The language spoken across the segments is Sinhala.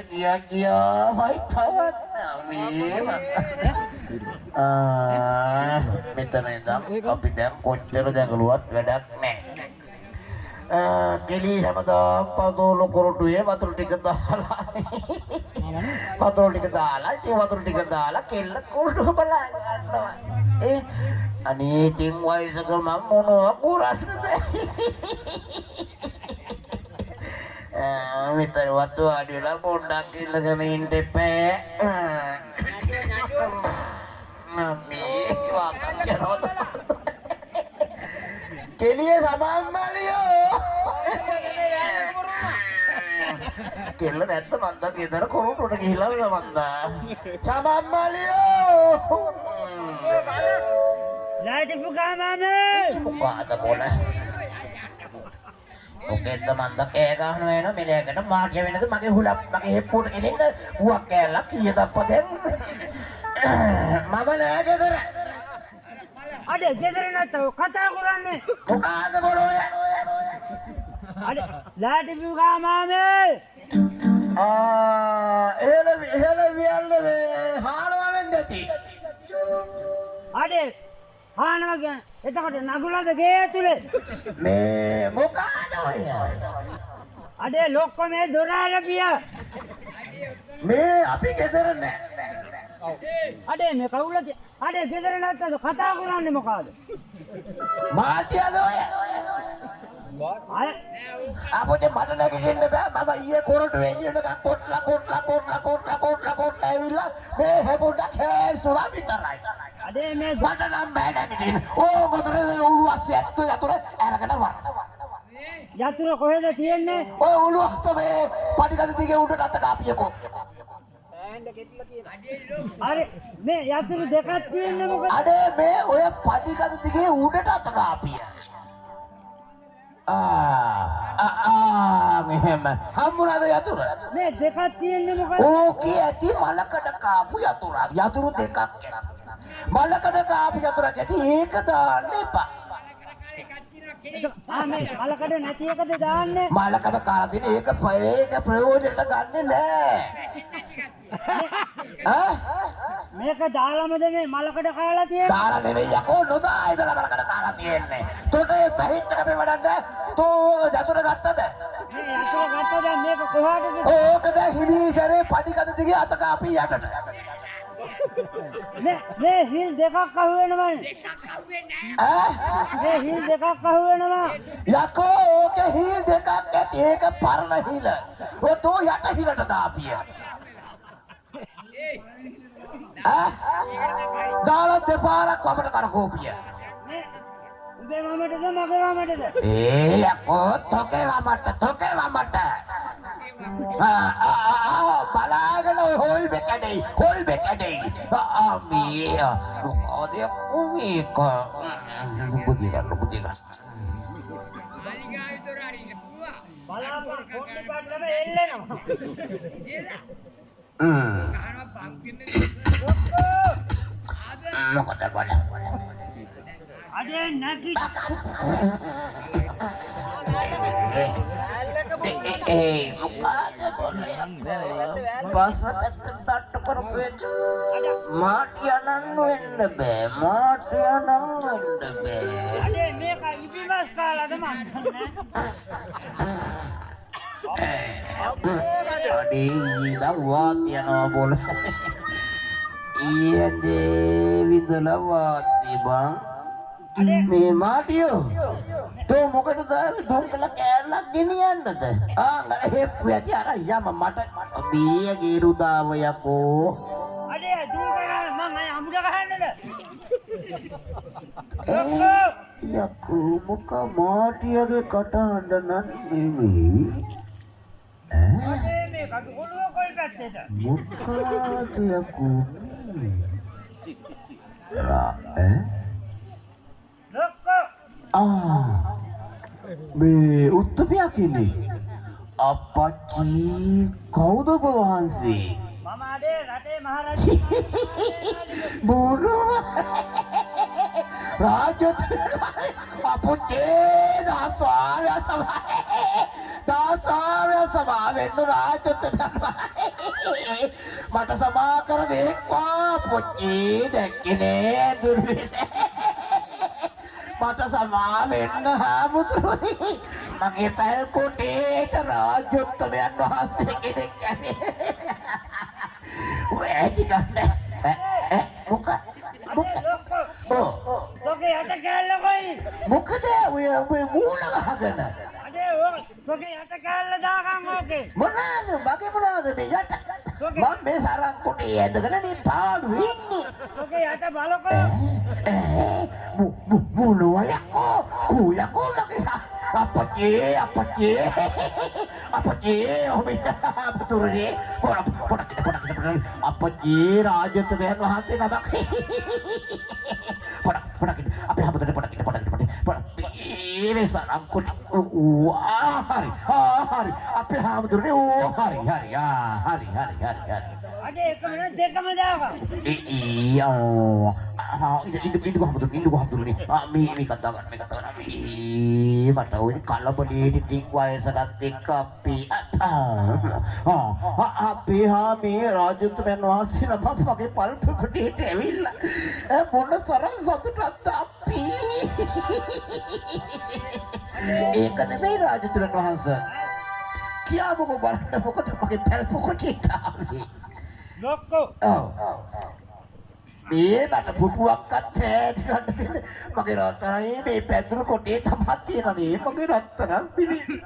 Kia phải thớt minta nendang kopi dem kuncer dan keluar gadak nek kili sama dam patul kurudu ya patul dikendala patul dikendala kila kurudu balangan ani tingwai segala mamono aku rasa minta waktu adalah pundak dengan indepe mami wakam cerot kelia sama Amalio kela neta manda kita koru udah gila udah manda sama Amalio light buka mami buka ada boleh oke teman-teman kayak kan mana milih kita makai mana tuh makai hulap makai hepur ini na gua kelak ya dapat yang mama nak keter ada keter nak tahu kata aku kan ni buka ada boleh ya ada light buka mami hele biar halu amen deti ada hana bagian එතකොට නගුලද ගේ ඇතුලේ මේ මොකද ඔය අඩේ ලොක්ක මේ දොර අරපියා මේ අපි ගෙදර නෑ අඩේ මේ කවුලද අඩේ ගෙදර නැත්තද කතා කරන්නේ මොකද මාත්‍යද ඔය අපෝට මට නැගිටින්න බෑ මම ඊයේ කොරට වෙන්නේ නැක කොට්ලා ඇවිල්ලා මේ හැපුණා කෑසුවා විතරයි අඩේ මේ මට නම් බෑ නැගිටින්න ඕගොතේ උළුවස්සේ ඇත්ත යතුර අරගෙන වරන යතුර කොහෙද තියෙන්නේ ඔය උළුවස්ස මේ පඩිකඩ දිගේ උඩට අත කාපියකෝ අර මේ යතුරු දෙකක් තියෙන්නේ මොකද අඩේ මේ ඔය පඩිකඩ දිගේ උඩට අත කාපිය මෙහෙම හම්බුණාද යතුර මේ දෙකක් තියෙන්නේ මොකද ඕකේ ඇති මලකඩ කාපු යතුරු දෙකක් මලකඩ කාපු යතුරක් ඇති ඒක දාන්න එපා මේ මලකඩ නැති එකද දාන්නේ මලකඩ කාලා දින ඒක ප්‍රයෝජනට ගන්නෙ නෑ මේක දාලාමද මේ මලකඩ කාලා තියෙන්නේ දාලා නෙවෙයි යකෝ නොදා ඉඳලා මලකඩ කාලා තියෙන්නේ තොට ඒ පැහිච්ච කපේ වඩන්න තෝ යතුර ගත්තද මේ යතුර ගත්තද මේක කොහාටද ඕකද හිමීසරේ පඩිකඩ දිගේ අත කාපී යටට මේ හිල් දෙකක් අහු වෙනවනේ මේ හිල් දෙකක් අහු වෙනවා යකෝ ඕකේ හිල් දෙකක් ඇති ඒක පරණ හිල ඔය තෝ යට හිලට දාපිය දාලා දෙපාරක් වමට කරකෝපිය උඹේ මමටද මගේ මමටද යකෝ තොගේ වමට බලාගෙන හොල් බෙකඩේ අමී මොකද මේක බුදිගන්න බලාපොරොත්තු පොඩි පාටලම එල්ලෙනවා මොකද බල අඩේ නැති පස්ස පැත්ත තට්ට කරපේ මාටියනන් වෙන්න බෑ මාටියනන් වෙන්න බෑ අඩේ මේක ඉබිමස් කාලාද මන් අඩේ ඊදවා තියනවා බෝල ඊයේදී විදලා වාති බං මේ මාටියෝ තෝ මොකටද දුම්කල කෑල්ලක් ගෙනියන්නද හෙප්පු ඇති අර යම මට බීය ගිරුදාව යකෝ අඩේ දුකන මම අමුඩ ගහන්නද යකෝ මොක මාටියගේ කටහඬ නම් නෙමෙයි අඩේ මේ කටු කොළුව කොයි පැත්තේද මොකද යකෝ මේ උත්තපයක් ඉන්නේ අපච්චි කවුද වහන්සේ මම අඩේ රටේ මහරජා බෝරු රාජ්‍යත් අපුටේ දාසාර සභාවෙන් රාජ්‍යත් මට සමා කර දෙක්වා පොච්චි දැක්කේ නෑ දුර්විස මට සමා වෙන්න හාමුදුරුවනි මගේ පැල් කොටේට රාජ්‍යෝත්තමයන් වහන්සේ කෙනෙක් යන්නේ වැඩි ගන්න මොකක් ලෝකේ යට කෑල්ල කොයි මොකද ඔය මූණ වහගෙන අඩේ ලෝකේ යට කෑල්ල දාගන්න ඕකේ මොනවාද මගේ මොනවාද මේ යට මම මේ සරන් කොටේ ඇදගෙන මේ පාළු ඉන්නේ ලෝකේ යට බලකෝ මොනවා යකෝ කුයකෝ මගේ අපච්චි ඔබේ පුතුරේ පොඩක් අපච්චි රාජ්‍යෝත්තමයන් වහන්සේ නමක් පොඩක් අපේ හැමදෙන පොඩක් මේ සරන් කොටේ හරි අපේ හැමදෙන්නේ හරි අඩේ එකම දෙකම දාගන්න ඉඳු ගහමුදුනේ මේ කතා කරන්න මට ඔය කලබලේ ඉතින් වයසටත් එක්ක අපේ මේ රාජ්‍යෝත්තමයන් වහන්සේ නමක් වගේ පල්ප කොටේට ඇවිල්ලා මොන තරම් සතුටක්ද අපි ඒක නෙමෙයි රාජ්‍යෝත්තමයන් වහන්සේ කියාවකෝ බලන්න මොකද මගේ පල්ප කොටේට ආවේ ලොක්කෝ මේ මට පුටුවක්වත් ඇති ගන්න දෙන්න මගේ රත්තරනේ මේ පැදුරු කොටේ තමයි තියෙනනේ මගේ රත්තරන් පිළි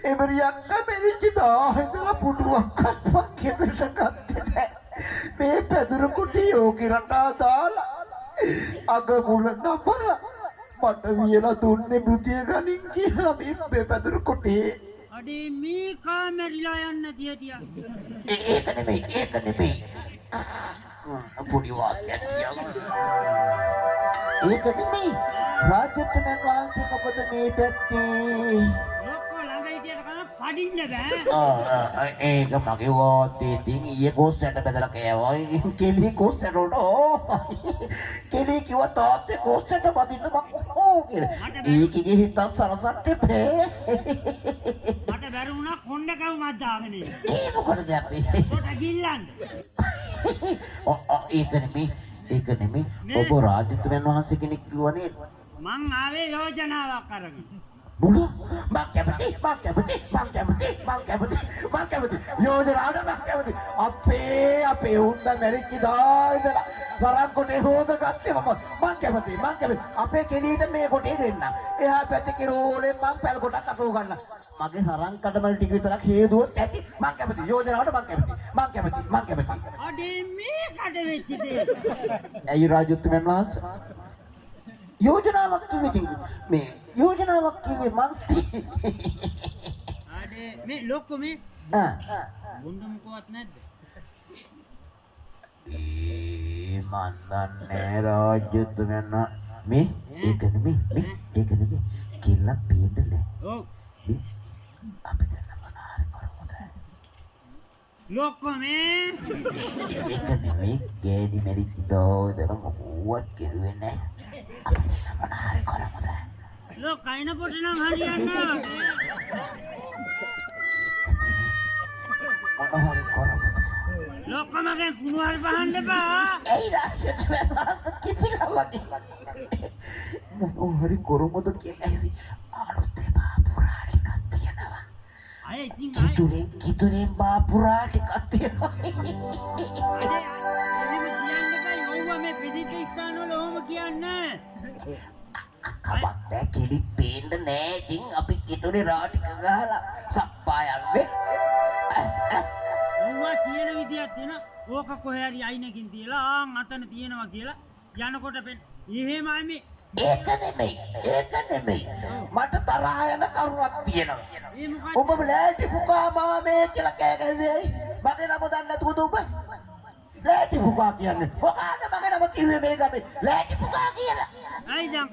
එමරියක්ක මෙරිච්ච දාහින්දලා පුටුවක්වත් මං ගෙදරට ගත්තේ නැහැ මේ පැදුරු කොටේ යෝගිරටා දාලා අග මුල නපලා මට වියලා දුන්නේ බුදිය ගනින් කියලා මේ පැදුරු කොටේ අඩේ මේ කාමරිලා යන්න තියටියා ඒක නෙමෙයි පුඩි වාක්‍යයක් ඒක නෙමෙයි රාජ්‍යෝත්තමයන් වහන්සේ මොකද මේ පැත්තේ ලොක්කෝ ළඟ හිටියට කම පඩින්න බෑ ඒක මගේ වාතේ තින් ඊයේ කොස්සට බෙදලා කෑවා කෙලි කොස්සට කෙලි කිව්ව තාත්තේ කොස්සට බදින්න මම කියලා ඒකගේ හිතත් සරසට්ට පේ මට බැරි වුණා කොණ්ඩ කවුමක් දාගෙන ඒ මොකටද අපි කොට ගිල්ලන්න ඒක නෙමෙයි ඔබ රාජ්‍යෝත්තමයන් වහන්සේ කෙනෙක් කිව්වනේ මං ආවේ යෝජනාවක් අරගෙන බුදු මං කැමති යෝජනාවට මං කැමති අපේ උන්ද මැරිච්ච දායිදලා වරක් කොටේ හොදගත්තේ මං කැමති අපේ කෙලීට මේ කොටේ දෙන්න එහා පැත්තේ කිරෝලෙන් මං පැල් කොටක් අසව ගන්න මගේ හරන් කඩමල් ටික විතරක් හේදුවොත් ඇති මං කැමති යෝජනාවට මං කැමති අඩේ මේ කඩ වෙච්ච දේ ඇයි රාජ්‍යෝත්තමයන් වහන්සේ යෝජනාවක් කිව්වේ යෝජනාවක් කිව්වේ මං අඩේ මේ ලොක්කෝ මේ බොණ්ඩමුකවත් නැද්ද මන් දන්නේ රාජ්‍යෝත්තමයන් මේ ඒක නෙමෙයි කිල්ල පීඩනේ ඔව් අපි දැන් මොනාරි කරමුද ලොක්කෝ මේ ඒක නෙමෙයි ගෑණි මැරිච්ච දෝදර මොකවත් කෙරුවේ නැහැ අපි දැන් මොනාරි කරමුද ලොක් කයින් පොට නම් හරියන්නේ මොනාරි කරමුද ලොක්කෝ මගේ කුණුවල් බහන්න එපා ඒ රාජ්‍යෝත්තමයන් කිපිලා වගේ මොනාරි කරමුද කියලා අලුතේ බාපුරා ටිකක් තියෙනවා අය ඉතින් කිතුරෙන් බාපුරා ටිකක් තියෙනවා මේ පිටිට ඉස්සන වල ඔහොම කියන්නේ කමක් නැහැ කෙලික් පේන්න නෑ ඉතින් අපි කිතුරේ රා ටික ගහලා සප්පා යන්නේ ඔව්වා කියන විදියක් තියෙන ඕක කොහේ හරි අයිනකින් තියලා ආන් අතන තියෙනවා කියලා යනකොට එහෙමයි මේ ඒක නෙමෙයි මට තරහ යන කරුණක් තියෙනවා ඔබ ලෑටි පුකා මාමේ කියලා කෑ ගැහුවේ මගේ නම දන්නේ නැතුවද ඔබ ලෑටි පුකා කියන්නේ මොකද මගේ නම කිව්වේ මේ ගමේ ලෑටි පුකා කියලා අයි දැන්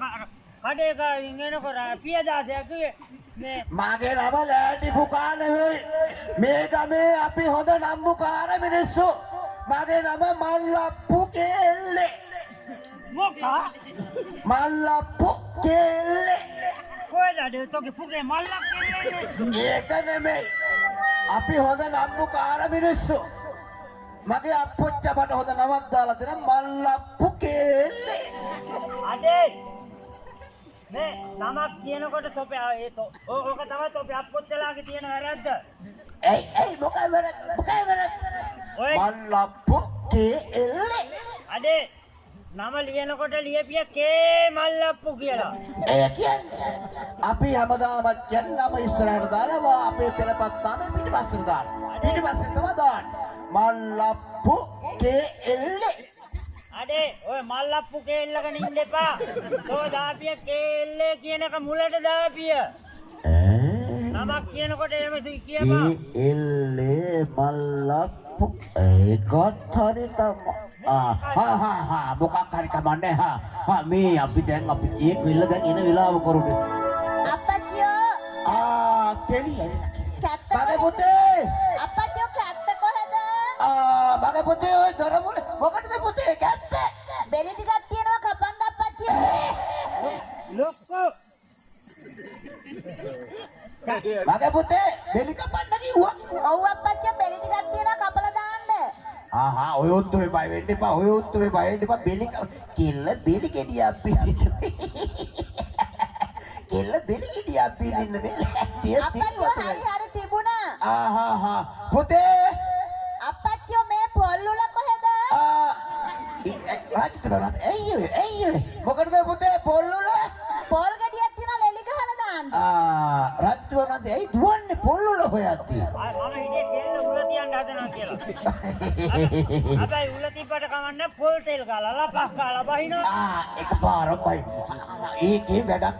කඩේ ගාවින් එනකොට පියදාසයක් කිව්වේ මේ මගේ නම ලෑටි පුකා නෙවෙයි මේ ගමේ අපි හොඳ නම්බුකාර මිනිස්සු මගේ නම මල්ලප්පු කෙල්ලේ මොකා මල්ලප්පු කෙල්ලේ කොහෙද තෝගේ පුගේ මල්ලක් කෙල්ලේ ඒක නෙමෙයි අපි හොඳ නම්බුකාර මිනිස්සු මගේ අප්පුච්චපට හොද නමක් දාලා දෙන මල්ලප්පු කේල්ලේ. අඩේ මේ නමක් කියනකොට තොපේ ඕක තමයි තොපේ අප්පොච්චලාගේ තියෙන වැරද්ද. ඇයි මොකයි වැරද්ද? ඔය මල්ලප්පු කේල්ලේ. අඩේ නම ලියනකොට ලියපිය කේ මල්ලප්පු කියලා. ඒ කියන්නේ අපි හැමදාම කියන නම ඉස්සරහට දාලා අපේ පෙරපත් නාමය පිටිපස්සට දානවා. පිටිපස්සට තමයි දාන්නේ. මල්ලප්පු කේල්ලේ. අඩේ ඔය මල්ලප්පු කේල්ලගෙන ඉන්න එපා. ඔය දාපිය කේල්ලේ කියන එක මුලට දාපිය. නමක් කියනකොට එහෙම කියපා. කේල්ලේ මල්ලප්පු ඒකත් හරි තමයි. මොකක් හරි කමන්නේ. මේ අපි දැන් අපි ඒ කිල්ල දැන් එන වෙලාව කරුනේ. අප්පච්චියෝ කෙලිය. කැත්ත මගේ පුතේ. අප්පච්චියෝ කැත්ත කොහෙද? මගේ පුතේ ඔය දොර මුල මොකටද පුතේ කැත්ත? බෙලි ටිකක් තියෙනවා කපන්න අප්පච්චියෝ. ලොක්කෝ මගේ පුතේ බෙලි කපන්න කිව්වා. ඔව් අප්පච්චියෝ බෙලි ටිකක් තියෙනවා කපලා දාන්න. ඔය උත්තුමේ බය වෙන්න එපා. ඔය උත්තුමේ බය වෙන්න එපා. කෙල්ල බෙලි ගෙඩියක් පිටින්. කෙල්ල බෙලි ගෙඩියක් පිටින් බෙලි. අප්පච්චියෝ හරි තිබුණා. පුතේ අප්පච්චියෝ මේ පොල්ලුල කොහෙද? රාජිතරණ ඇයි මොකටද පුතේ පොල්ලුල? පොල් ගෙඩියක් තියෙනවා ලෙලි ගහලා දාන්න. රාජිතරණ ඇයි දුවන්නේ පොල්ලුල හොයද්දී? මම හිතේ කෙල්ල උල තියන්න හදනවා කියලා. හැබැයි උල තිබ්බට කමන්න පොල් තෙල් ගාලා ලපක් ගාලා බහිනවා. එකපාරමයි. ඒකේ වැඩක්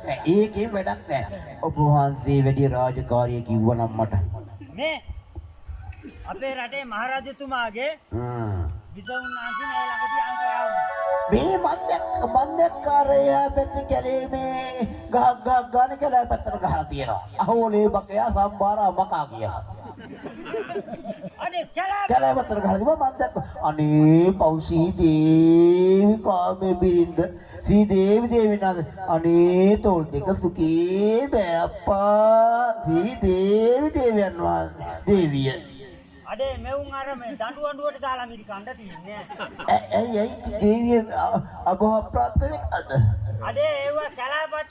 නැහැ. ඔබ වහන්සේ වැඩි රාජකාරිය කිව්වනම් මට. මේ අපේ රටේ මහරජතුමාගේ විසුණුනාගේ නෑ ළඟදී අංකරාව. මේ මන්දකාරය පැත්තේ කැලේ මේ ගහක් ගන්න කියලා පැත්තට ගහලා තියෙනවා. අහෝලේ බකයා සම්බාරා මකා කියලා. අනේ කැලේ කැලේ පැත්තට ගහලා තිබ්බා මන් දැක්ක. අනේ පෞසී දේවි කාමේ බින්ද සී දේවි නාද අනේ තෝල් දෙක සුකේ බෑ අප්පා සී දේවියන් වහන්සේ දේවිය. අඩේ මෙවුන් අර මේ දඬු අඬුවට දාලා මිරි කණ්ඩ තින්නේ. ඇයි දේවිය අබහ ප්‍රාර්ථනා අඩේ ඒව කැලෑපත්ත